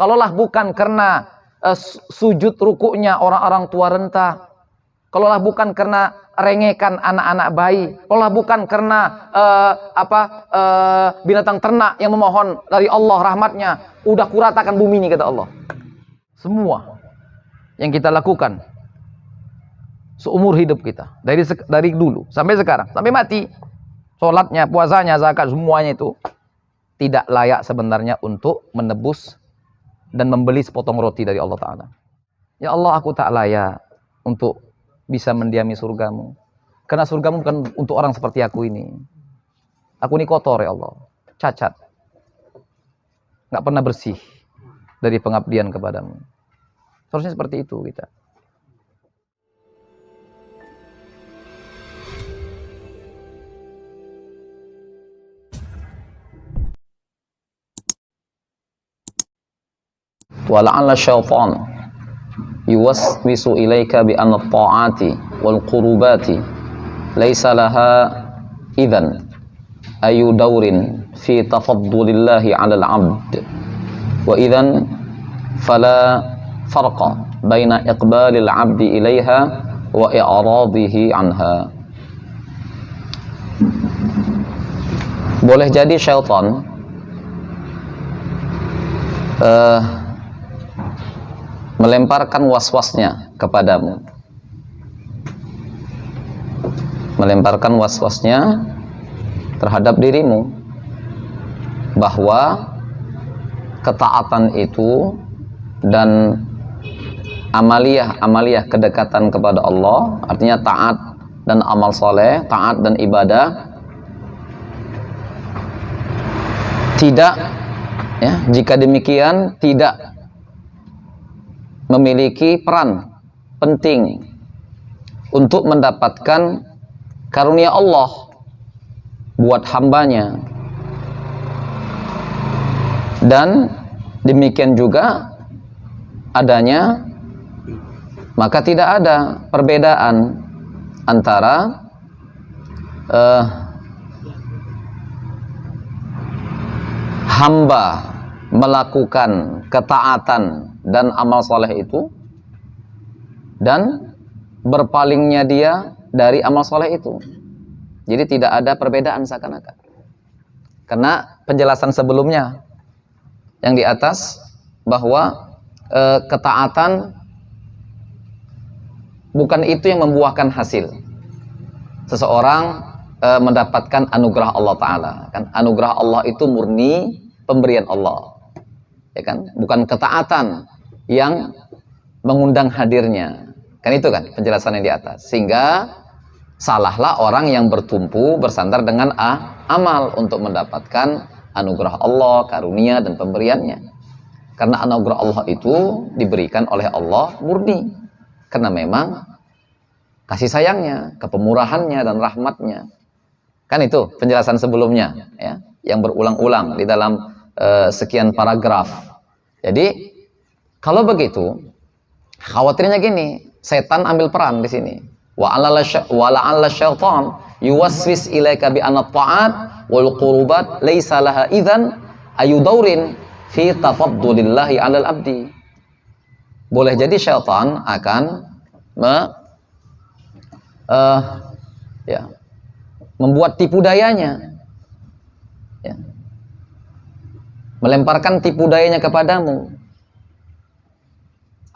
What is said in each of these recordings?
Kalaulah bukan karena sujud rukuknya orang-orang tua renta, kalaulah bukan karena rengekan anak-anak bayi, kalaulah bukan karena binatang ternak yang memohon dari Allah rahmatnya, udah kuratakan bumi ini, kata Allah. Semua yang kita lakukan seumur hidup kita, dari dulu sampai sekarang, sampai mati, sholatnya, puasanya, zakat, semuanya itu tidak layak sebenarnya untuk menebus dan membeli sepotong roti dari Allah Ta'ala. Ya Allah, aku tak layak untuk bisa mendiami surgamu, karena surgamu bukan untuk orang seperti aku ini. Aku ini kotor, ya Allah, cacat, gak pernah bersih dari pengabdian kepadamu. Seharusnya seperti itu kita. Wala'alla syaitan yuwaswisu ilaika bi anna at-ta'ati wal qurubati laisa laha idzan ayu daurin fi tafaddulillahi 'alal 'abd wa idzan fala farqa baina iqbalil 'abdi ilaiha wa i'radihi 'anha. Boleh jadi syaitan melemparkan was-wasnya kepadamu, melemparkan was-wasnya terhadap dirimu, bahwa ketaatan itu dan amaliyah kedekatan kepada Allah, artinya taat dan amal soleh, taat dan ibadah, tidak, ya, jika demikian tidak memiliki peran penting untuk mendapatkan karunia Allah buat hambanya. Dan demikian juga adanya, maka tidak ada perbedaan antara hamba melakukan ketaatan dan amal soleh itu dan berpalingnya dia dari amal soleh itu. Jadi tidak ada perbedaan seakan-akan, karena penjelasan sebelumnya yang di atas bahwa ketaatan bukan itu yang membuahkan hasil seseorang mendapatkan anugerah Allah Ta'ala, kan? Anugerah Allah itu murni pemberian Allah, ya kan? Bukan ketaatan yang mengundang hadirnya, kan? Itu kan penjelasan yang di atas. Sehingga salahlah orang yang bertumpu bersandar dengan amal untuk mendapatkan anugerah Allah, karunia dan pemberiannya. Karena anugerah Allah itu diberikan oleh Allah murni, karena memang kasih sayangnya, kepemurahannya dan rahmatnya. Kan itu penjelasan sebelumnya, ya, yang berulang-ulang di dalam sekian paragraf. Jadi kalau begitu, khawatirnya gini, setan ambil peran di sini. Wa la'alla syaitan yuwaswis ilaika bi anna ta'at wal qurubat laisa laha idzan ayudaurin fi tafaddulillahi 'alal abdi. Boleh jadi syaitan akan membuat tipu dayanya, ya, melemparkan tipu dayanya kepadamu.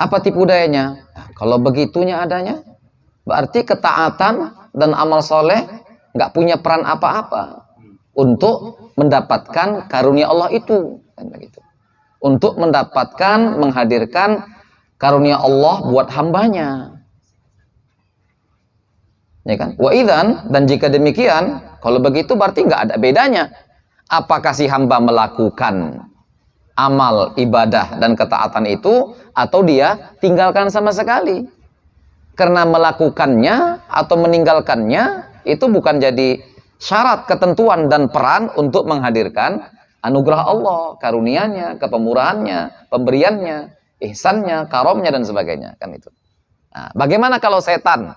Apa tipu dayanya? Nah, kalau begitunya adanya, berarti ketaatan dan amal soleh nggak punya peran apa-apa untuk mendapatkan karunia Allah itu, kan begitu. Untuk mendapatkan, menghadirkan karunia Allah buat hambanya, ya kan? Wa idzan, dan jika demikian, kalau begitu berarti nggak ada bedanya apakah si hamba melakukan amal ibadah dan ketaatan itu atau dia tinggalkan sama sekali. Karena melakukannya atau meninggalkannya itu bukan jadi syarat, ketentuan dan peran untuk menghadirkan anugerah Allah, karunianya, kepemurahannya, pemberiannya, ihsannya, karomnya dan sebagainya, kan itu. Nah, bagaimana kalau setan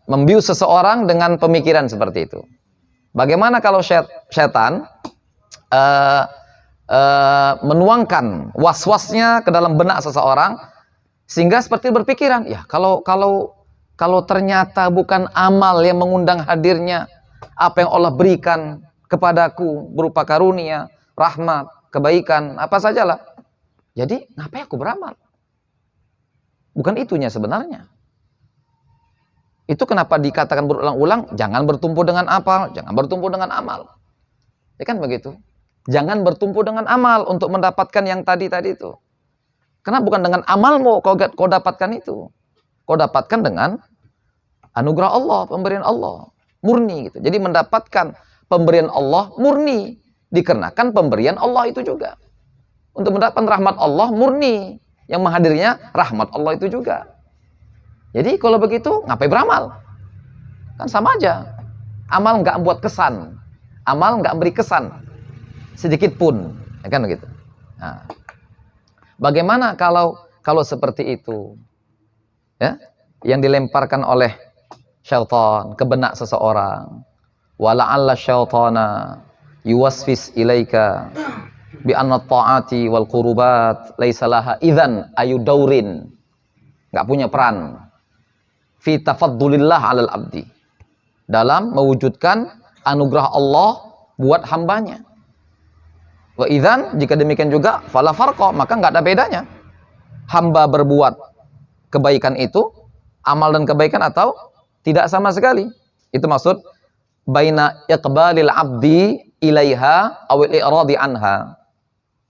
membius seseorang dengan pemikiran seperti itu? Bagaimana kalau setan menuangkan was-wasnya ke dalam benak seseorang, sehingga seperti berpikiran, ya kalau ternyata bukan amal yang mengundang hadirnya apa yang Allah berikan kepadaku berupa karunia, rahmat, kebaikan, apa sajalah. Jadi ngapain aku beramal? Bukan itunya sebenarnya. Itu kenapa dikatakan berulang-ulang, jangan bertumpu dengan amal, jangan bertumpu dengan amal. Ya kan begitu? Jangan bertumpu dengan amal untuk mendapatkan yang tadi itu. Karena bukan dengan amalmu kau dapatkan itu. Kau dapatkan dengan anugerah Allah, pemberian Allah. Murni gitu. Jadi mendapatkan pemberian Allah murni. Dikarenakan pemberian Allah itu juga. Untuk mendapatkan rahmat Allah murni. Yang menghadirinya rahmat Allah itu juga. Jadi kalau begitu ngapain beramal? Kan sama aja. Amal nggak membuat kesan. Amal nggak beri kesan sedikit pun. Ya kan begitu. Nah, bagaimana kalau seperti itu? Ya, yang dilemparkan oleh syaitan ke benak seseorang. Wala'alla syaitana yuwaswis ilaika bi anna ta'ati wal qurubat laisa laha idzan ayudaurin. Enggak punya peran fi tafaddulillah 'alal abdi. Dalam mewujudkan anugerah Allah buat hambanya. Wa idzan, jika demikian juga fala farqa, maka enggak ada bedanya. Hamba berbuat kebaikan itu, amal dan kebaikan atau tidak sama sekali. Itu maksud baina iqbalil abdi ilaiha awil i'radi anha.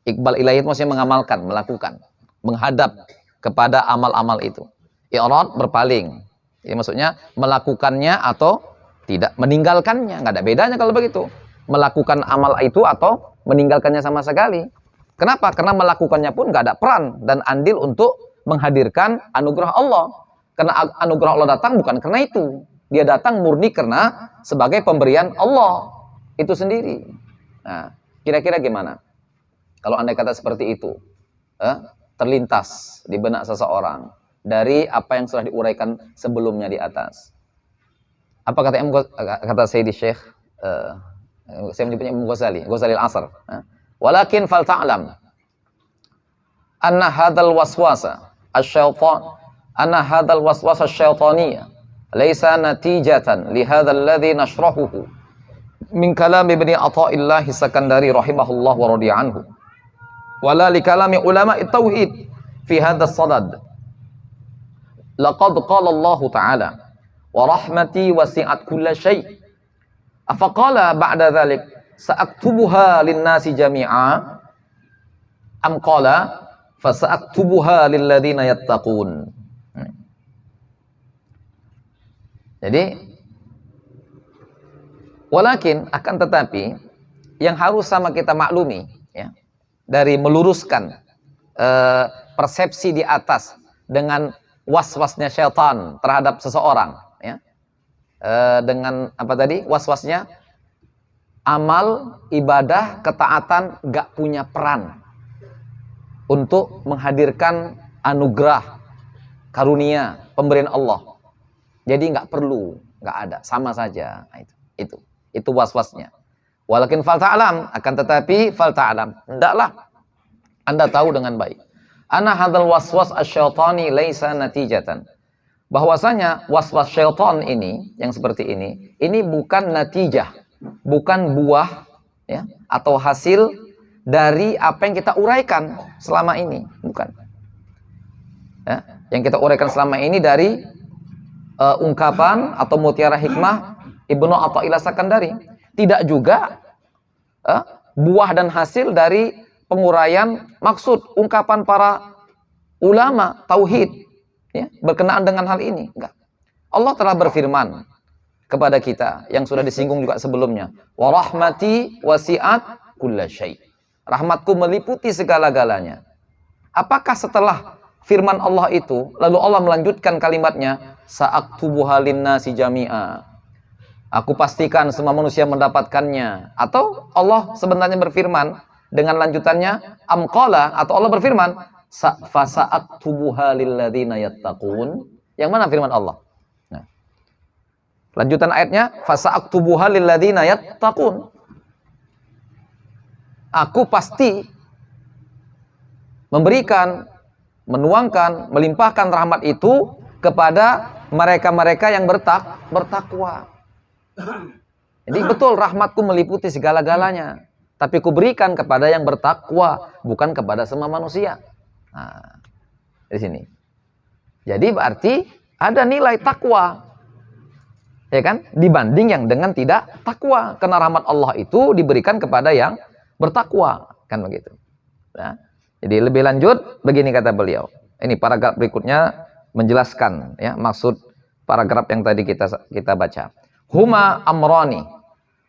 Iqbal ilaihi itu maksudnya mengamalkan, melakukan, menghadap kepada amal-amal itu. I'rad berpaling. Ya, maksudnya melakukannya atau tidak, meninggalkannya. Nggak ada bedanya kalau begitu. Melakukan amal itu atau meninggalkannya sama sekali. Kenapa? Karena melakukannya pun nggak ada peran dan andil untuk menghadirkan anugerah Allah. Karena anugerah Allah datang bukan karena itu. Dia datang murni karena sebagai pemberian Allah itu sendiri. Nah, kira-kira gimana? Kalau andai kata seperti itu, terlintas di benak seseorang dari apa yang sudah diuraikan sebelumnya di atas. Apa kata Sayyidi Syekh, saya menyebutnya Imam Ghazali al-Asr. Walakin fal ta'lam anna hadzal waswasa asy-syaitan anna hadzal waswasa asy-syaitaniyya laysa natijatan li hadzal ladzi nashrahuhu min kalam Ibnu Athaillah Sakandari rahimahullah wa radiya anhu wala li kalami ulama at-tauhid fi hadzal sadad. Laqad qala Allah Ta'ala wa rahmati wasi'at kulla syai'. Afaqala ba'da dzalik sa'aktubuha lin-nasi jami'a am qala fa sa'aktubuha lil ladzina yattaqun. Jadi walakin, akan tetapi yang harus sama kita maklumi ya, dari meluruskan persepsi di atas dengan was-wasnya syaitan terhadap seseorang ya. Dengan apa tadi? Was-wasnya amal, ibadah, ketaatan gak punya peran untuk menghadirkan anugerah, karunia, pemberian Allah. Jadi gak perlu, gak ada, sama saja. Nah, itu was-wasnya. Walakin fal ta'lam, akan tetapi fal ta'lam, hendaklah Anda tahu dengan baik. Ana hadzal waswas asy-syaitani laisa natijatan. Bahwasanya waswas syaitan ini yang seperti ini bukan natijah, bukan buah ya, atau hasil dari apa yang kita uraikan selama ini, bukan. Ya, yang kita uraikan selama ini dari ungkapan atau mutiara hikmah Ibnu Athaillah Sakandari. Tidak juga buah dan hasil dari penguraian maksud ungkapan para ulama tauhid ya, berkenaan dengan hal ini. Enggak. Allah telah berfirman kepada kita yang sudah disinggung juga sebelumnya, wa rahmati wasi'at kulla syai'. Rahmatku meliputi segala-galanya. Apakah setelah firman Allah itu lalu Allah melanjutkan kalimatnya sa'aktubuha lin-nasi jami'a, aku pastikan semua manusia mendapatkannya, atau Allah sebenarnya berfirman dengan lanjutannya amqala, atau Allah berfirman fasa'aktubuha lilladzina yattaqun? Yang mana firman Allah? Nah, lanjutan ayatnya fasa'aktubuha lilladzina yattaqun. Aku pasti memberikan, menuangkan, melimpahkan rahmat itu kepada mereka-mereka yang bertakwa. Jadi betul, rahmatku meliputi segala-galanya, tapi ku berikan kepada yang bertakwa, bukan kepada semua manusia. Nah, di sini. Jadi berarti ada nilai takwa, ya kan, dibanding yang dengan tidak takwa. Karena rahmat Allah itu diberikan kepada yang bertakwa, kan begitu. Nah, jadi lebih lanjut begini kata beliau. Ini paragraf berikutnya menjelaskan ya maksud paragraf yang tadi kita baca. Huma amrani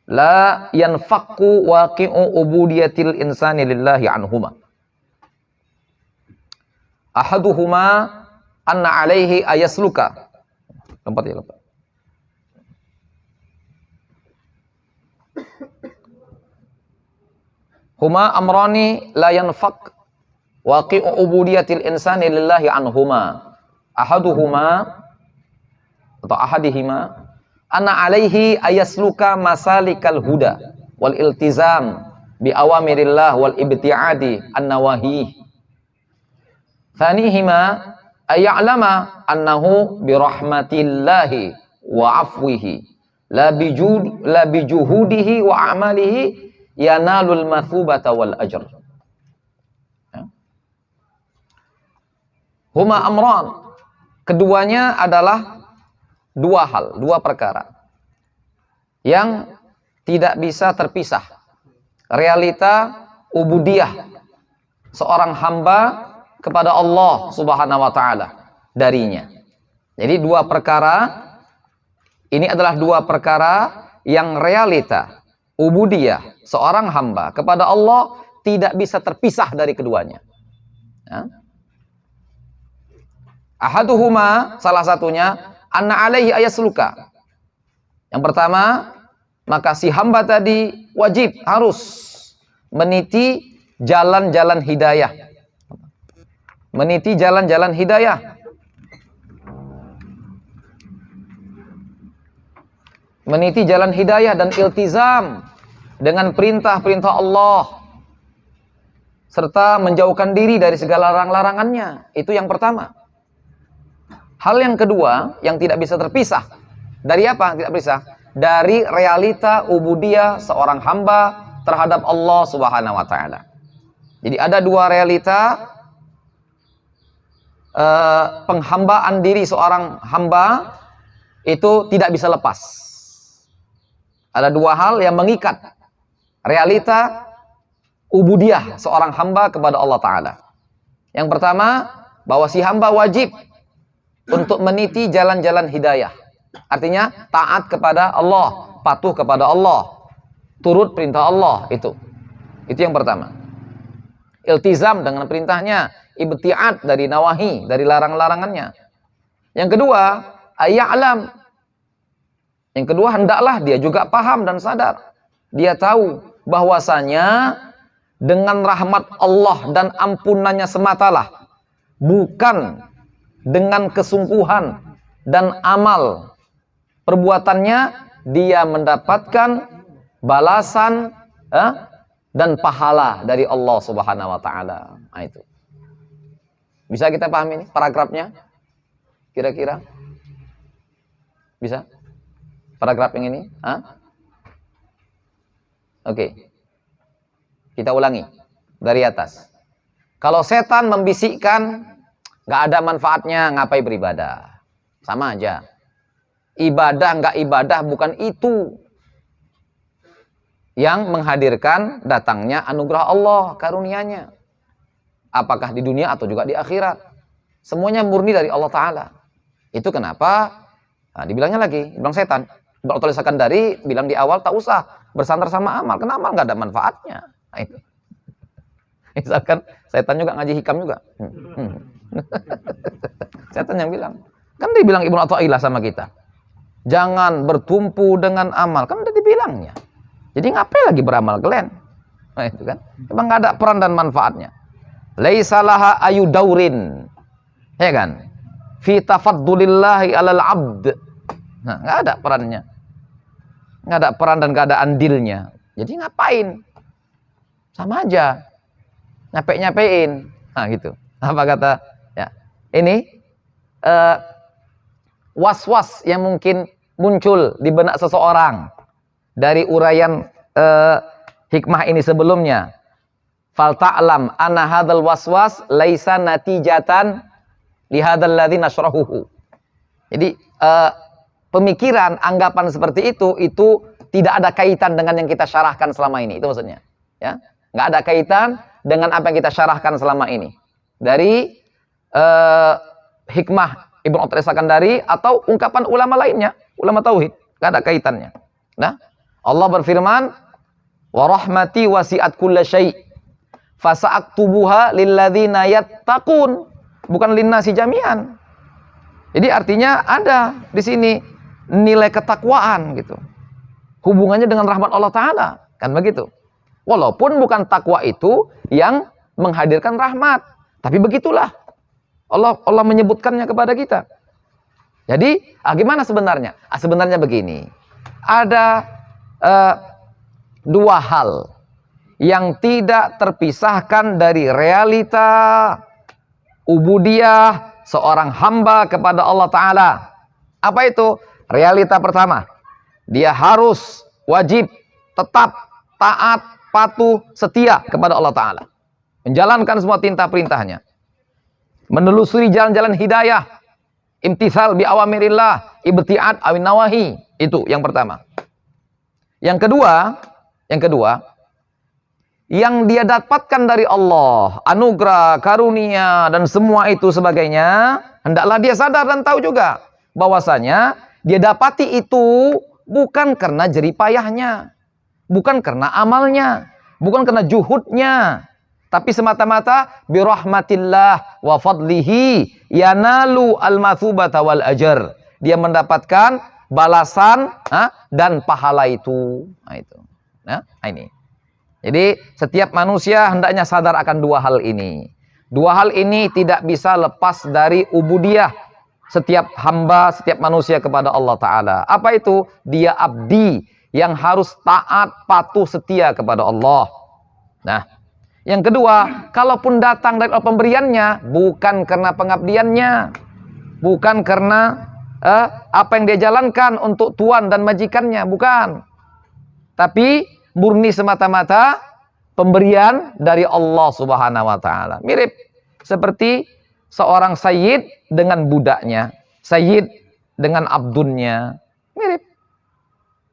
la yanfaqu waqi'u ubudiyatil insani lillahi anhuma. Ahaduhuma anna alaihi ayasluka. Lompat ya, lompat. Huma amrani la yanfaq waqi'u ubudiyatil insani lillahi anhuma. Ahaduhuma atau ahadihima anna alaihi ayasluka masalikal huda wal iltizam bi awamirillah wal ibtiadi an nawahi. Thanihima ayya'lama annahu bi rahmatillahi wa afwihi la bijuhudihi wa amalihi yanalul mathubata wal ajr. Huma amran, keduanya adalah dua hal, dua perkara yang tidak bisa terpisah. Realita ubudiyah seorang hamba kepada Allah Subhanahu wa taala darinya. Jadi dua perkara ini adalah dua perkara yang realita ubudiyah seorang hamba kepada Allah tidak bisa terpisah dari keduanya. Ya. Ahaduhuma, salah satunya anna alaihi ayasluka. Yang pertama, maka si hamba tadi wajib harus meniti jalan-jalan hidayah. Meniti jalan-jalan hidayah. Meniti jalan hidayah dan iltizam dengan perintah-perintah Allah serta menjauhkan diri dari segala larang-larangannya. Itu yang pertama. Hal yang kedua yang tidak bisa terpisah dari apa? Tidak bisa dari realita ubudiyah seorang hamba terhadap Allah Subhanahu wa taala. Jadi ada dua realita penghambaan diri seorang hamba itu tidak bisa lepas. Ada dua hal yang mengikat realita ubudiyah seorang hamba kepada Allah taala. Yang pertama, bahwa si hamba wajib untuk meniti jalan-jalan hidayah. Artinya taat kepada Allah, patuh kepada Allah, turut perintah Allah itu. Itu yang pertama. Iltizam dengan perintahnya, ibtiad dari nawahi, dari larang-larangannya. Yang kedua, ayya'lam. Yang kedua, hendaklah dia juga paham dan sadar. Dia tahu bahwasanya dengan rahmat Allah dan ampunannya sematalah, bukan dengan kesungguhan dan amal perbuatannya dia mendapatkan balasan dan pahala dari Allah Subhanahu wa taala. Nah, itu. Bisa kita pahami ini paragrafnya? Kira-kira? Bisa? Paragraf yang ini? Oke. Kita ulangi dari atas. Kalau setan membisikkan nggak ada manfaatnya, ngapain beribadah? Sama aja. Ibadah nggak ibadah bukan itu yang menghadirkan datangnya anugerah Allah, karunia-Nya. Apakah di dunia atau juga di akhirat. Semuanya murni dari Allah Ta'ala. Itu kenapa? Nah, dibilangnya lagi, bilang setan. Kalau Sakandari bilang di awal, tak usah bersandar sama amal. Karena amal nggak ada manfaatnya. Nah, itu. Misalkan setan juga ngaji hikam juga. Setan yang bilang. Kan dibilang Ibnu Athaillah sama kita. Jangan bertumpu dengan amal. Kan udah dibilangnya. Jadi ngapain lagi beramal kalian? Nah, itu kan. Memang nggak ada peran dan manfaatnya. Laisalaha ayu daurin. Ya kan? Fi tafaddulillahi alal abd. Nah, nggak ada perannya. Nggak ada peran dan nggak ada andilnya. Jadi ngapain? Sama aja. Nyampe-nyampein. Nah, gitu. Apa kata? Ya. Ini was-was yang mungkin muncul di benak seseorang dari uraian hikmah ini sebelumnya. Fal ta'lam anna hadzal waswas laisa natijatan li hadzal ladzi nasrahuhu. Jadi pemikiran, anggapan seperti itu tidak ada kaitan dengan yang kita syarahkan selama ini. Itu maksudnya. Ya, nggak ada kaitan dengan apa yang kita syarahkan selama ini. Dari hikmah Ibnu Athaillah Sakandari atau ungkapan ulama lainnya, ulama tauhid, nggak ada kaitannya. Nah, Allah berfirman, "Wa rahmati wasi'at kulla syai', fasa'aktubuha lilladzina yattaqun." Bukan linnasi jami'an. Jadi artinya ada di sini nilai ketakwaan gitu. Hubungannya dengan rahmat Allah Ta'ala. Kan begitu. Walaupun bukan takwa itu yang menghadirkan rahmat. Tapi begitulah. Allah menyebutkannya kepada kita. Jadi, gimana sebenarnya? Sebenarnya begini. Ada dua hal yang tidak terpisahkan dari realita ubudiyah seorang hamba kepada Allah Ta'ala. Apa itu? Realita pertama, dia harus wajib tetap taat, patuh, setia kepada Allah Ta'ala. Menjalankan semua perintah-perintahnya. Menelusuri jalan-jalan hidayah. Imtithal bi awamirillah, ibti'ad awin nawahi. Itu yang pertama. Yang kedua, yang dia dapatkan dari Allah, anugerah, karunia, dan semua itu sebagainya, hendaklah dia sadar dan tahu juga bahwasanya dia dapati itu bukan karena jerih payahnya, bukan karena amalnya, bukan karena juhudnya, tapi semata-mata birahmatillah wa fadlihi yanalu al-mathubata wal ajar. Dia mendapatkan balasan dan pahala itu. Nah, itu. Nah, ini. Jadi setiap manusia hendaknya sadar akan dua hal ini. Dua hal ini tidak bisa lepas dari ubudiyah setiap hamba, setiap manusia kepada Allah Ta'ala. Apa itu? Dia abdi yang harus taat, patuh, setia kepada Allah. Nah, yang kedua, kalaupun datang dari pemberiannya, bukan karena pengabdiannya, bukan karena apa yang dia jalankan untuk tuan dan majikannya, bukan. Tapi murni semata-mata pemberian dari Allah Subhanahu wa Ta'ala. Mirip seperti seorang sayyid dengan budaknya, sayyid dengan abdunnya. Mirip.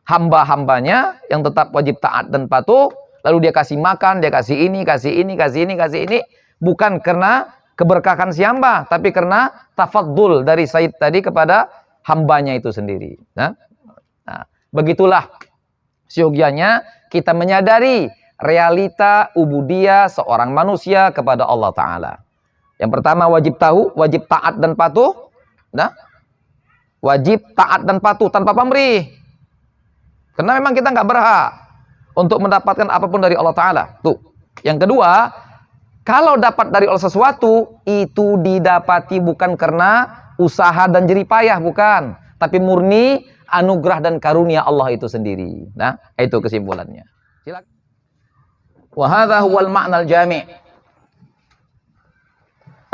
Hamba-hambanya yang tetap wajib taat dan patuh, lalu dia kasih makan, dia kasih ini, kasih ini, kasih ini, kasih ini, bukan karena keberkahan si hamba, tapi karena tafaddul dari sayyid tadi kepada hambanya itu sendiri. Nah, begitulah siogianya kita menyadari realita ubudiyah seorang manusia kepada Allah Ta'ala. Yang pertama wajib tahu, wajib taat dan patuh. Nah, wajib taat dan patuh tanpa pamrih. Karena memang kita nggak berhak untuk mendapatkan apapun dari Allah Ta'ala. Tuh. Yang kedua, kalau dapat dari Allah sesuatu, itu didapati bukan karena usaha dan jerih payah, bukan. Tapi murni anugerah dan karunia Allah itu sendiri. Nah, itu kesimpulannya. Silakan. Wa hadza huwal ma'nal jami'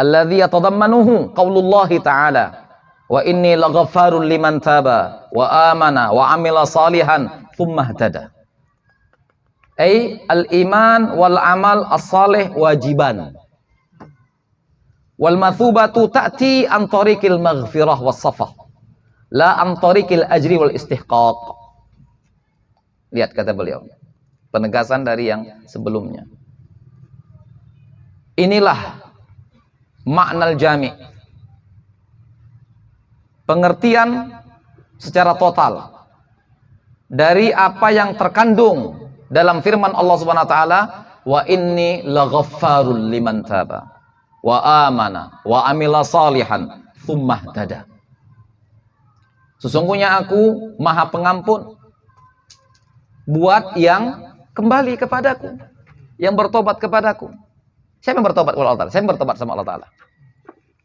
alladhi yatadammanuhu qaulullahi ta'ala wa inni laghaffarun liman taba wa amana wa amila salihan thumma ihtada. Ai al-iman wal amal as-salih wajiban. Wal mathubatu ta'ti an tariqil maghfirah was safah. La an tariqil ajri wal istihqaq. Lihat kata beliau. Penegasan dari yang sebelumnya. Inilah makna jami'. Pengertian secara total dari apa yang terkandung dalam firman Allah Subhanahu wa taala, wa inni laghaffarul liman taba wa amana wa amila salihan tsumma ihtada. Sesungguhnya aku Maha Pengampun buat yang kembali kepadaku, yang bertobat kepadaku. Siapa yang bertobat kepada Allah Ta'ala? Saya bertobat sama Allah Ta'ala.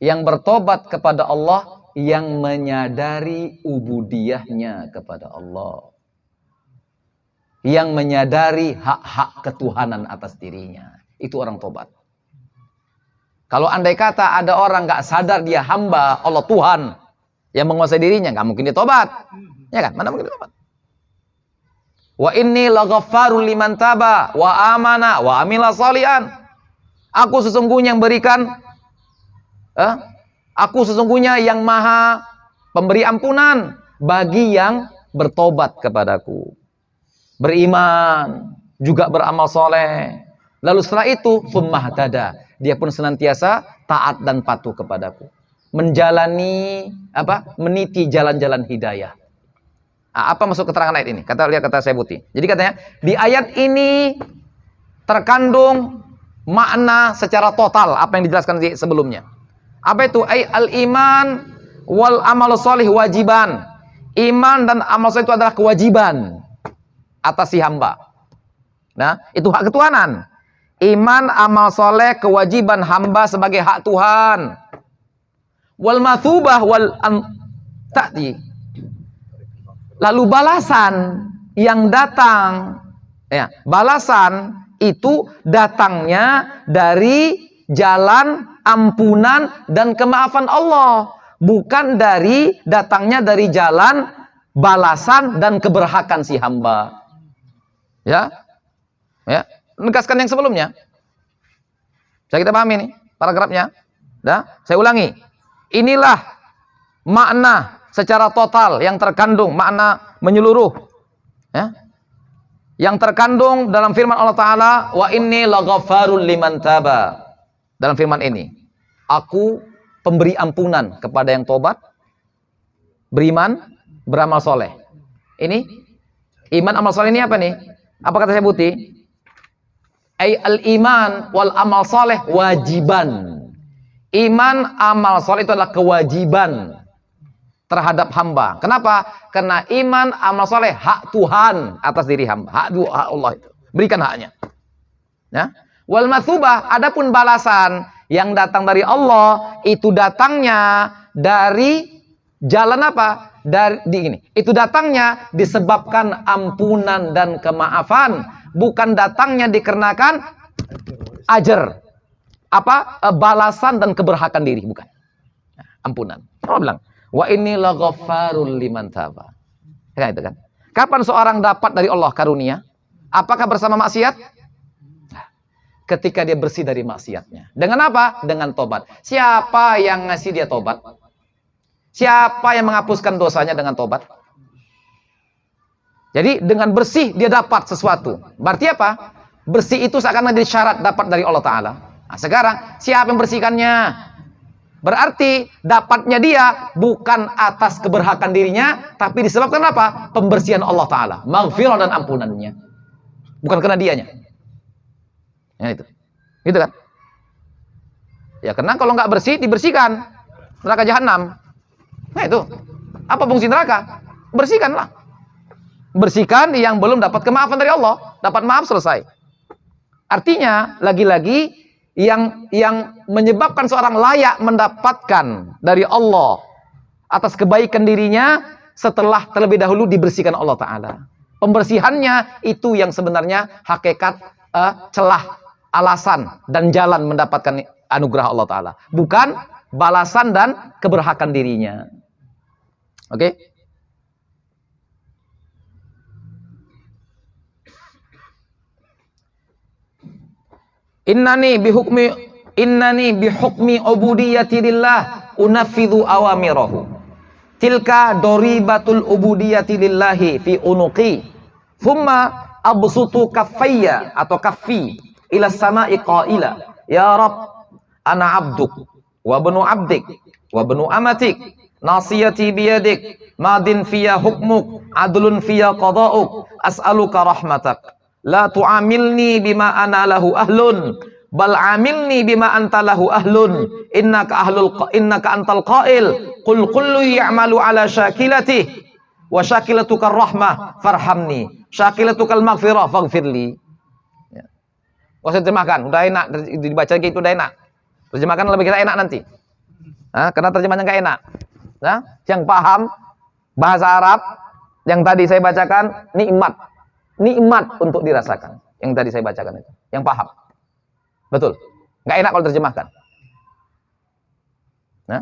Yang bertobat kepada Allah, yang menyadari ubudiyahnya kepada Allah. yang menyadari hak-hak ketuhanan atas dirinya. Itu orang tobat. Kalau andai kata ada orang nggak sadar dia hamba Allah Tuhan yang menguasai dirinya, nggak mungkin dia tobat. Ya kan? Mana mungkin dia tobat? Wa inni laghaffarul liman taba wa amana wa amila shalihan. Aku sesungguhnya yang berikan aku sesungguhnya yang maha pemberi ampunan bagi yang bertobat kepadaku, beriman, juga beramal soleh. Lalu setelah itu, summahtada, dia pun senantiasa taat dan patuh kepadaku, menjalani meniti jalan-jalan hidayah. Apa maksud keterangan ayat ini? Lihat kata saya putih. Jadi katanya di ayat ini terkandung makna secara total apa yang dijelaskan sebelumnya. Apa itu? Al-iman wal amal sholih wajiban. Iman dan amal sholih itu adalah kewajiban atas si hamba. Nah, itu hak ketuhanan. Iman, amal soleh, kewajiban hamba sebagai hak Tuhan. Wal mathubah wal ta'ti. Lalu balasan yang datang, ya, balasan itu datangnya dari jalan ampunan dan kemaafan Allah, bukan datangnya dari jalan balasan dan keberhakan si hamba. Ya, menegaskan yang sebelumnya. Saya kita pahami nih paragrafnya. Saya ulangi. Inilah makna secara total yang terkandung, makna menyeluruh, ya, yang terkandung dalam firman Allah Ta'ala, wa inni laghaffarul liman taba. Dalam firman ini, aku pemberi ampunan kepada yang tobat, beriman, beramal soleh. Ini iman, amal soleh ini apa nih? Apa kata saya putih? Al-iman wal amal soleh wajiban. Iman, amal soleh itu adalah kewajiban terhadap hamba. Kenapa? Karena iman, amal soleh hak Tuhan atas diri hamba. Hak Allah itu. Berikan haknya. Ya. Wal mathubah, adapun balasan yang datang dari Allah, itu datangnya dari jalan apa? Itu datangnya disebabkan ampunan dan kemaafan, bukan datangnya dikarenakan ajar, balasan dan keberhakan diri, bukan. Nah, ampunan. Allah bilang, wa inni laghaffarul liman taba. Kan itu kan? Kapan seorang dapat dari Allah karunia? Apakah bersama maksiat? Ketika dia bersih dari maksiatnya. Dengan apa? Dengan tobat. Siapa yang ngasih dia tobat? Siapa yang menghapuskan dosanya dengan tobat? Jadi dengan bersih dia dapat sesuatu. Berarti apa? Bersih itu seakan menjadi syarat dapat dari Allah Ta'ala. Nah, sekarang siapa yang bersihkannya? Berarti dapatnya dia bukan atas keberhakan dirinya, tapi disebabkan apa? Pembersihan Allah Ta'ala, maghfirah dan ampunannya. Bukan karena dianya. Ya itu. Gitu kan? Ya karena kalau nggak bersih dibersihkan. Neraka jahanam. Nah itu. Apa fungsi neraka? Bersihkanlah. Bersihkan yang belum dapat kemaafan dari Allah, dapat maaf selesai. Artinya lagi-lagi yang menyebabkan seorang layak mendapatkan dari Allah atas kebaikan dirinya setelah terlebih dahulu dibersihkan Allah Ta'ala. Pembersihannya itu yang sebenarnya hakikat celah, alasan dan jalan mendapatkan anugerah Allah Ta'ala, bukan balasan dan keberhakan dirinya. Oke? Innani bihukmi ubudiyyati lillah unafidhu awamirahu. Tilka doribatul ubudiyyati lillahi fi unuqi. Thumma absutu kaffayya atau kaffi ila sama'i qaila, ya Rabb, ana abduk wa bnu abdik wa bnu amatik, nasiyati biyadik, madin fiya hukmuk, adlun fiya qada'uk, as'aluka rahmatak, la tu'amilni bima ana lahu ahlun, bal amilni bima anta lahu ahlun, innaka antal qail, qul kullu ya'malu ala syakilatihi wa syakilatuka rahmah farhamni, syakilatukal maghfirah faghfirli. Ya. Saya terjemahkan, udah enak dibaca gitu, udah enak. Terjemahkan lebih kita enak nanti. Nah, karena terjemahnya nggak enak. Nah, yang paham bahasa Arab yang tadi saya bacakan nikmat. nikmat untuk dirasakan. Yang tadi saya bacakan itu. Yang paham. Betul. Nggak enak kalau terjemahkan. Nah,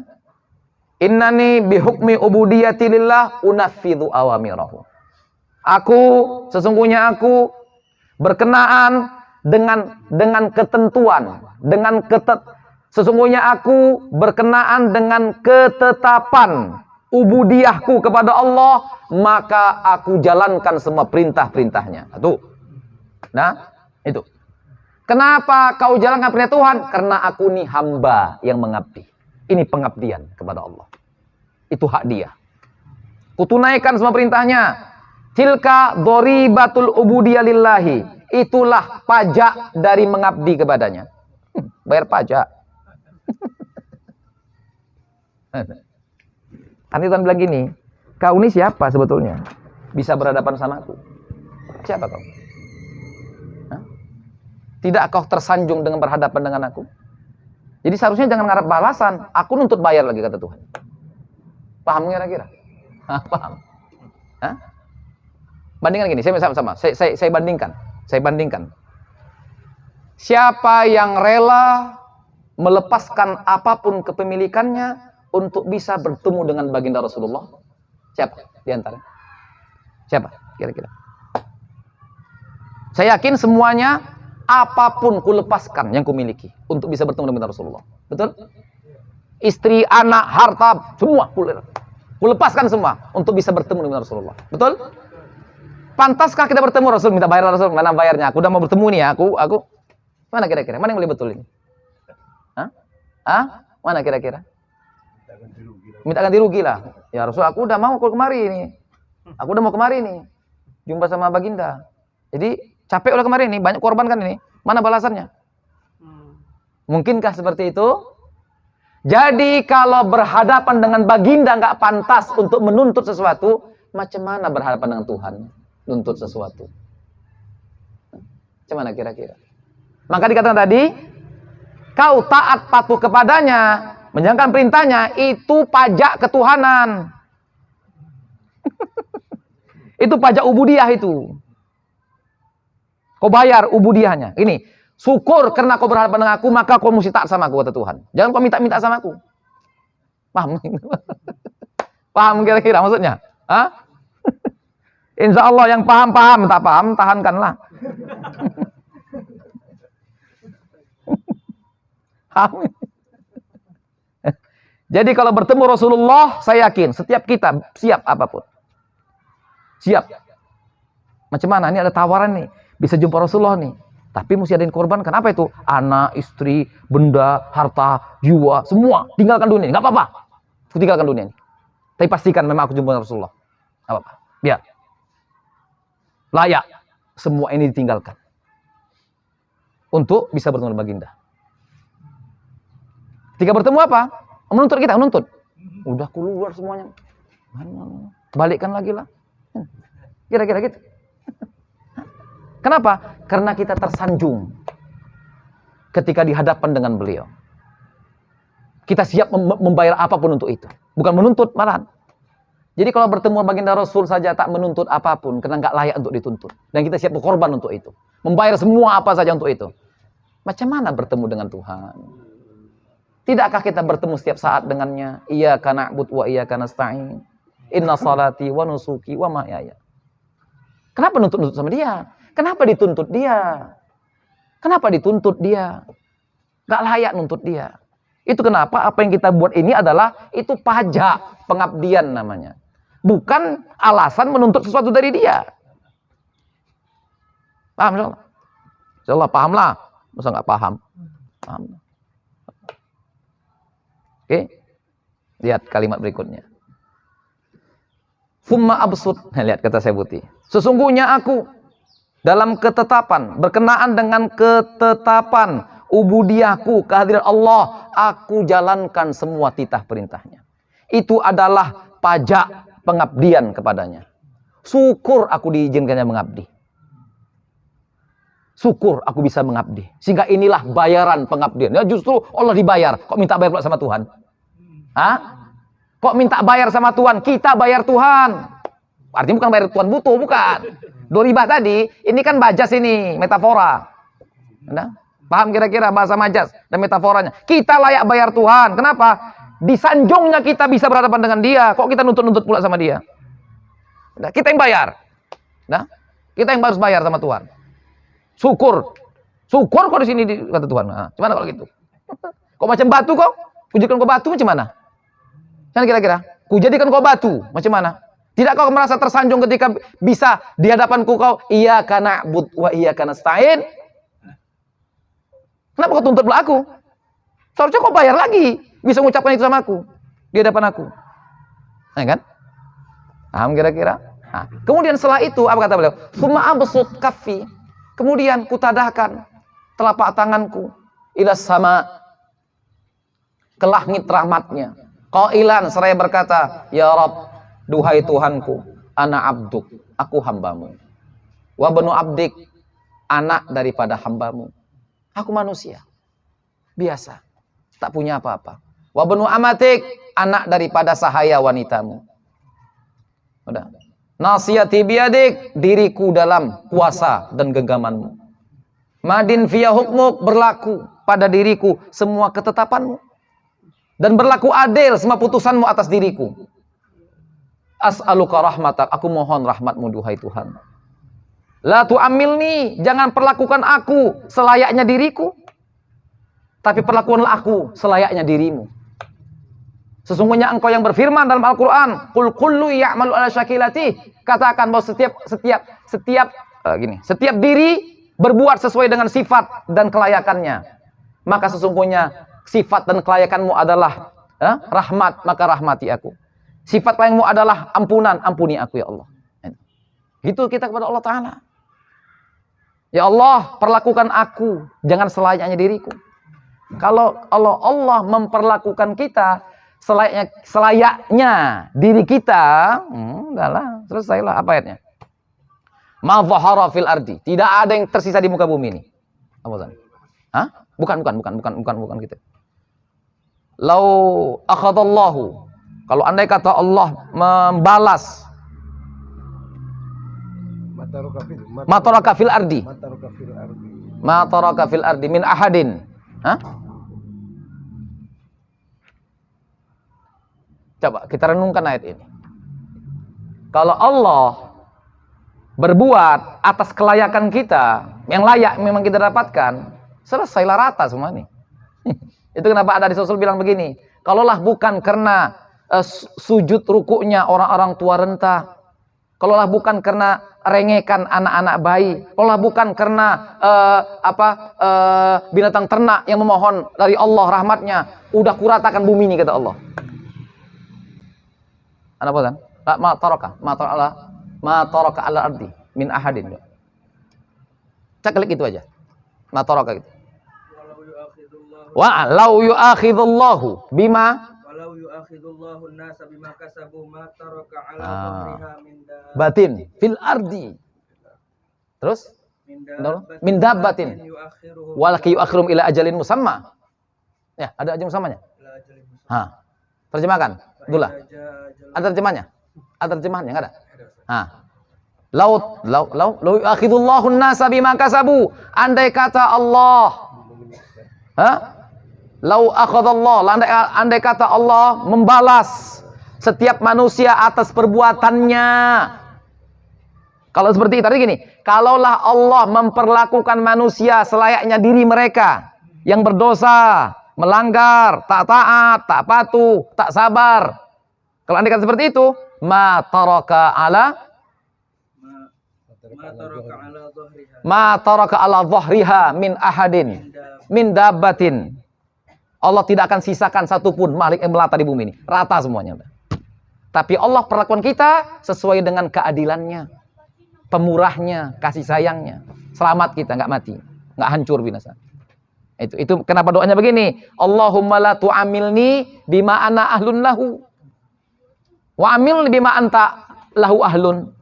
innani bihukmi ubudiyati lillah unafidhu awamirahu. Sesungguhnya aku berkenaan dengan ketentuan, sesungguhnya aku berkenaan dengan ketetapan ubudiyahku kepada Allah, maka aku jalankan semua perintah-perintahnya. Tuh. Nah, itu. Kenapa kau jalankan perintah Tuhan? Karena aku ini hamba yang mengabdi. Ini pengabdian kepada Allah. Itu hak dia. Kutunaikan semua perintahnya. Tilka dhoribatul ubudiyah lillahi. Itulah pajak dari mengabdi kepadanya. Bayar pajak. Nanti Tuhan bilang gini, kau ini siapa sebetulnya? Bisa berhadapan sama aku. Siapa kau? Hah? Tidak kau tersanjung dengan berhadapan dengan aku? Jadi seharusnya jangan ngarep balasan. Aku nuntut bayar lagi, kata Tuhan. Paham kira-kira? Paham? Hah? Bandingkan gini, saya bandingkan. Siapa yang rela melepaskan apapun kepemilikannya untuk bisa bertemu dengan baginda Rasulullah? Siapa di antara? Siapa kira-kira? Saya yakin semuanya, apapun kulepaskan yang kumiliki untuk bisa bertemu dengan Rasulullah. Betul? Istri, anak, harta, semua kulepaskan semua untuk bisa bertemu dengan Rasulullah. Betul? Pantaskah kita bertemu? Rasul minta bayar, Rasul mana bayarnya? Aku udah mau bertemu nih ya. Aku mana kira-kira? Mana yang lebih betul ini? Mana kira-kira? Minta ganti rugi lah. Ya Rasul, aku udah mau kemari nih. Aku udah mau kemari nih. Jumpa sama baginda. Jadi capek udah kemari nih, banyak korban kan ini. Mana balasannya? Mungkinkah seperti itu? Jadi kalau berhadapan dengan baginda nggak pantas untuk menuntut sesuatu, macam mana berhadapan dengan Tuhan? Nuntut sesuatu. Macam mana kira-kira? Maka dikatakan tadi, kau taat patuh kepadanya, menjalankan perintahnya, itu pajak ketuhanan. Itu pajak ubudiyah itu. Kau bayar ubudiyahnya. Ini, syukur karena kau berhadapan dengan aku, maka kau mesti taat sama aku, kata Tuhan. Jangan kau minta-minta sama aku. Paham? Paham kira-kira maksudnya? Hah? Insya Allah yang paham-paham, tak paham, tahankanlah. Jadi kalau bertemu Rasulullah, saya yakin setiap kita siap apapun. Siap. Macam mana? Ini ada tawaran nih. Bisa jumpa Rasulullah nih. Tapi mesti ada yang korbankan. Apa itu? Anak, istri, benda, harta, jiwa, semua. Tinggalkan dunia ini. Gak apa-apa. Aku tinggalkan dunia ini. Tapi pastikan memang aku jumpa Rasulullah. Gak apa-apa. Biar. Layak. Semua ini ditinggalkan. Untuk bisa bertemu dengan baginda. Ketika bertemu apa? Menuntut kita, menuntut. Udah keluar semuanya. Balikkan lagi lah. Kira-kira gitu. Kenapa? Karena kita tersanjung ketika dihadapan dengan beliau. Kita siap membayar apapun untuk itu. Bukan menuntut malahan. Jadi kalau bertemu baginda Rasul saja tak menuntut apapun, karena nggak layak untuk dituntut. Dan kita siap berkorban untuk itu. Membayar semua apa saja untuk itu. Macam mana bertemu dengan Tuhan? Tidakkah kita bertemu setiap saat dengannya? Iyyaka na'budu wa iyyaka nasta'in. Inna salati wa nusuki wa mahyaya. Kenapa nuntut sama dia? Kenapa dituntut dia? Kenapa dituntut dia? Gak layak nuntut dia. Itu kenapa apa yang kita buat ini adalah itu pajak pengabdian namanya. Bukan alasan menuntut sesuatu dari dia. Paham insyaallah? Insyaallah pahamlah. Masa nggak paham? Paham. Oke. Lihat kalimat berikutnya. Summa absud. Nah, lihat kata saya putih. Sesungguhnya aku dalam ketetapan, berkenaan dengan ketetapan ubudiyahku, kehadiran Allah, aku jalankan semua titah perintahnya. Itu adalah pajak pengabdian kepadanya. Syukur aku diizinkannya mengabdi. Syukur aku bisa mengabdi. Sehingga inilah bayaran pengabdian. Ya justru Allah dibayar. Kok minta bayar pula sama Tuhan? Hah? Kok minta bayar sama Tuhan? Kita bayar Tuhan. Artinya bukan bayar Tuhan butuh, bukan. Doribah tadi, ini kan majas ini, metafora. Nah, paham kira-kira bahasa majas dan metaforanya? Kita layak bayar Tuhan. Kenapa? Di sanjungnya kita bisa berhadapan dengan dia. Kok kita nuntut-nuntut pula sama dia? Nah, kita yang bayar. Nah, kita yang harus bayar sama Tuhan. Syukur. Syukur kok di sini kata Tuhan. Nah, gimana kalau gitu? Kok macam batu kok? Kujadikan kau batu macam mana? Kan kira-kira? Kujadikan kau batu macam mana? Tidak kau merasa tersanjung ketika bisa di hadapanku kau iyyaka na'budu wa iyyaka nasta'in? Kenapa kau tuntut pula aku? Seharusnya kau bayar lagi. Bisa mengucapkan itu sama aku. Di hadapan aku. Nah, kan? Paham kira-kira? Nah, kemudian setelah itu, apa kata beliau? Tsumma absut kaffi. Kemudian kutadahkan telapak tanganku ila sama, ke langit rahmatnya. Qailan, seraya berkata, ya Rabb, duhai Tuhanku, ana abduk, aku hambamu. Wa banu abdik, anak daripada hambamu. Aku manusia, biasa, tak punya apa-apa. Wa banu amatik, anak daripada sahaya wanitamu. Udah. Nasiyati biadik, diriku dalam kuasa dan genggamanmu. Madin fiya hukmuk, berlaku pada diriku semua ketetapanmu. Dan berlaku adil semua putusanmu atas diriku. As'aluka rahmatak, aku mohon rahmatmu duhai Tuhan. La tu'amilni, jangan perlakukan aku selayaknya diriku, tapi perlakukanlah aku selayaknya dirimu. Sesungguhnya engkau yang berfirman dalam Al-Quran, Qul kullu ya'malu ala syakilati, katakan bahwa setiap diri berbuat sesuai dengan sifat dan kelayakannya. Maka sesungguhnya sifat dan kelayakanmu adalah rahmat, maka rahmati aku. Sifat kelayakanmu adalah ampunan, ampuni aku ya Allah. Itu kita kepada Allah Ta'ala. Ya Allah, perlakukan aku jangan selayaknya diriku. Kalau Allah memperlakukan kita selayaknya diri kita, udahlah, selesailah. Apa ayatnya? Ma dhahara fil ardi, tidak ada yang tersisa di muka bumi ini. Apa Zan? Hah? Bukan gitu. Lau akhadallahu, kalau andai kata Allah membalas mataraka fil ardi. Mataraka fil ardi min ahadin. Hah? Coba kita renungkan ayat ini. Kalau Allah berbuat atas kelayakan kita, yang layak memang kita dapatkan, selesailah rata semua ini. Itu kenapa ada di Rasul bilang begini, kalaulah bukan karena sujud rukuknya orang-orang tua renta, kalaulah bukan karena rengekan anak-anak bayi, kalaulah bukan karena binatang ternak yang memohon dari Allah rahmatnya, udah kuratakan bumi ini kata Allah. Apa kan? Ma taraka ala ardi min ahadin. Ceklik itu aja. Ma taraka gitu. Wa law yu'akhidullahu bima walau yu'akhidullahu an-nasa bima kasabu ma taraka ala dhahriha batin fil ardi. Terus min dabbatin walaki yu'akhirum ila ajalin musamma. Ya, ada ajalin musammanya. Ha. Terjemahkan. Dulu. Ada terjemahnya? Ada terjemahnya enggak ada? Ha. Lau yu'akhidullahu an-nasa bima kasabu. Andai kata Allah, lau akhadallah, andai kata Allah membalas setiap manusia atas perbuatannya. Kalau seperti itu, tadi gini, kalaulah Allah memperlakukan manusia selayaknya diri mereka yang berdosa, melanggar, tak taat, tak patuh, tak sabar. Kalau andai kata seperti itu, ma taraka ala dhahriha min ahadin min dabbatin. Allah tidak akan sisakan satupun makhluk yang melata di bumi ini, rata semuanya. Tapi Allah perlakuan kita sesuai dengan keadilannya, pemurahnya, kasih sayangnya. Selamat kita, nggak mati, nggak hancur binasa. Itu kenapa doanya begini, Allahumma la tu'amilni bima ana ahlun lahu wa amilni bima anta lahu ahlun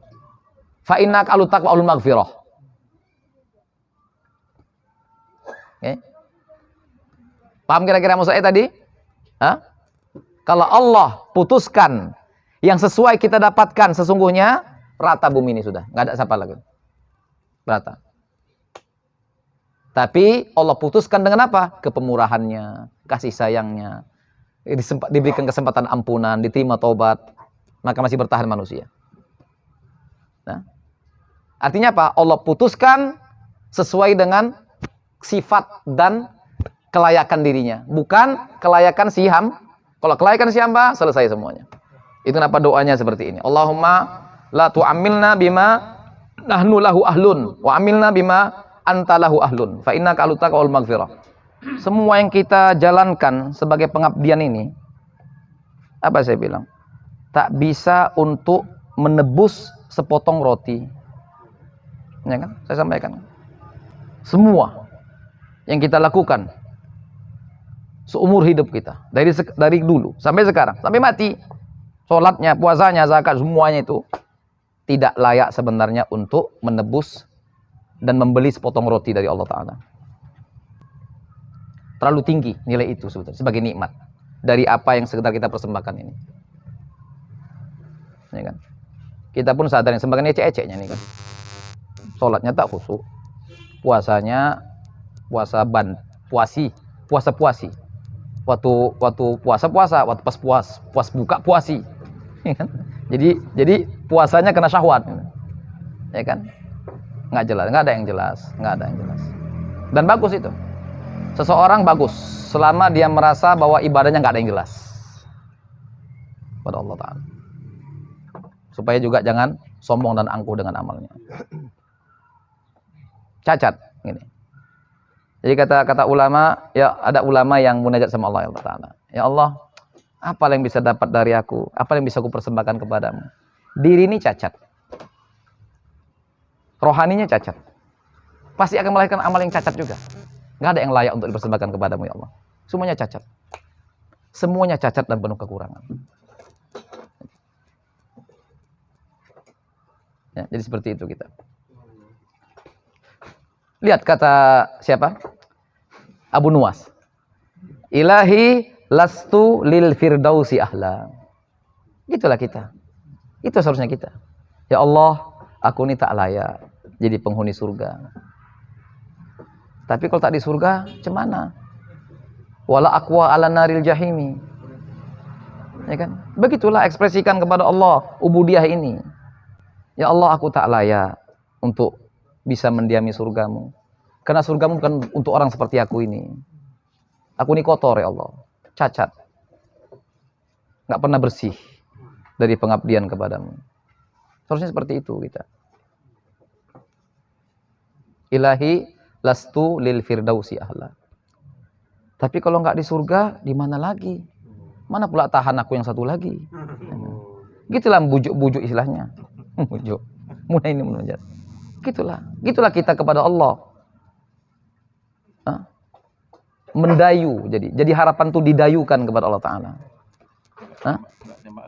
fa innaka alu taqwa ulul maghfirah. Okay. Paham kira-kira maksud saya tadi? Hah? Kalau Allah putuskan yang sesuai kita dapatkan, sesungguhnya rata bumi ini sudah, nggak ada siapa lagi. Berata. Tapi Allah putuskan dengan apa? Kepemurahannya, kasih sayangnya. Diberikan kesempatan ampunan, diterima taubat, maka masih bertahan manusia. Nah, artinya apa? Allah putuskan sesuai dengan sifat dan kelayakan dirinya, bukan kelayakan si hamba. Kalau kelayakan si hamba, selesai semuanya. Itu kenapa doanya seperti ini. Allahumma la tu'amilna bima nahnu lahu ahlun wa amilna bima anta lahu ahlun fa innaka alutaka wal maghfirah. Semua yang kita jalankan sebagai pengabdian ini, apa saya bilang? Tak bisa untuk menebus sepotong roti. Ya kan? Saya sampaikan. Semua yang kita lakukan seumur hidup kita, dari dulu sampai sekarang, sampai mati, sholatnya, puasanya, zakat, semuanya itu tidak layak sebenarnya untuk menebus dan membeli sepotong roti dari Allah Ta'ala. Terlalu tinggi nilai itu sebetulnya sebagai nikmat dari apa yang sekedar kita persembahkan ini. Ya kan? Kita pun sadar yang sembahkan ecek-eceknya nih kan. Sholatnya tak khusyuk, puasanya puasa puasi. Waktu puasa, waktu pas buka puasi. Ya kan? Jadi puasanya kena syahwat. Ya kan? Nggak jelas, nggak ada yang jelas. Dan bagus itu. Seseorang bagus selama dia merasa bahwa ibadahnya nggak ada yang jelas pada Allah Ta'ala. Supaya juga jangan sombong dan angkuh dengan amalnya. Cacat gini. Jadi kata ulama, ya ada ulama yang munajat sama Allah Ta'ala. Ya Allah, apa yang bisa dapat dari aku? Apa yang bisa aku persembahkan kepadamu? Diri ini cacat. Rohaninya cacat. Pasti akan melahirkan amal yang cacat juga. Nggak ada yang layak untuk dipersembahkan kepadamu ya Allah. Semuanya cacat. Semuanya cacat dan penuh kekurangan. Ya, jadi seperti itu kita. Lihat kata siapa? Abu Nuwas. Ilahi lastu lil firdausi ahla. Itulah kita. Itu seharusnya kita. Ya Allah, aku ini tak layak jadi penghuni surga. Tapi kalau tak di surga, cemana? Wala aqwa ala naril jahimi. Ya kan? Begitulah ekspresikan kepada Allah ubudiyah ini. Ya Allah, aku tak layak untuk bisa mendiami surgamu. Karena surgamu bukan untuk orang seperti aku ini. Aku ini kotor ya Allah. Cacat. Nggak pernah bersih dari pengabdian kepadamu. Seharusnya seperti itu kita. Ilahi lastu lil firdausi ahla. Tapi kalau nggak di surga, di mana lagi? Mana pula tahan aku yang satu lagi? Gitulah bujuk-bujuk istilahnya. Bujuk. Mulai ini menunjuk. Gitulah kita kepada Allah. Mendayu. Jadi harapan itu didayukan kepada Allah Ta'ala.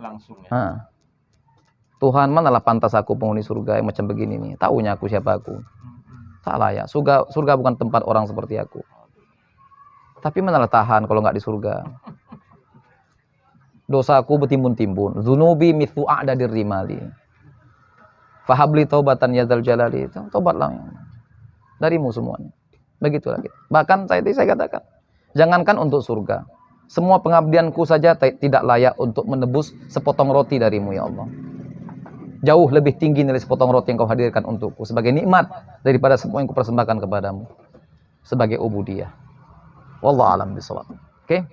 Langsung ya. Tuhan, manalah pantas aku penghuni surga yang macam begini nih. Taunya aku siapa aku. Tak layak. Surga bukan tempat orang seperti aku. Tapi manalah tahan kalau nggak di surga. Dosaku bertimbun-timbun. Zunubi mithlu a'dadir rimali. Fahabli taubatan ya dzal jalali. Taubatlah darimu semuanya. Begitulah kita. Bahkan saya katakan, jangankan untuk surga. Semua pengabdianku saja tidak layak untuk menebus sepotong roti darimu ya Allah. Jauh lebih tinggi nilai sepotong roti yang kau hadirkan untukku sebagai nikmat daripada semua yang kupersembahkan kepadamu sebagai ubudiyah. Wallahu a'lam bishawab. Oke?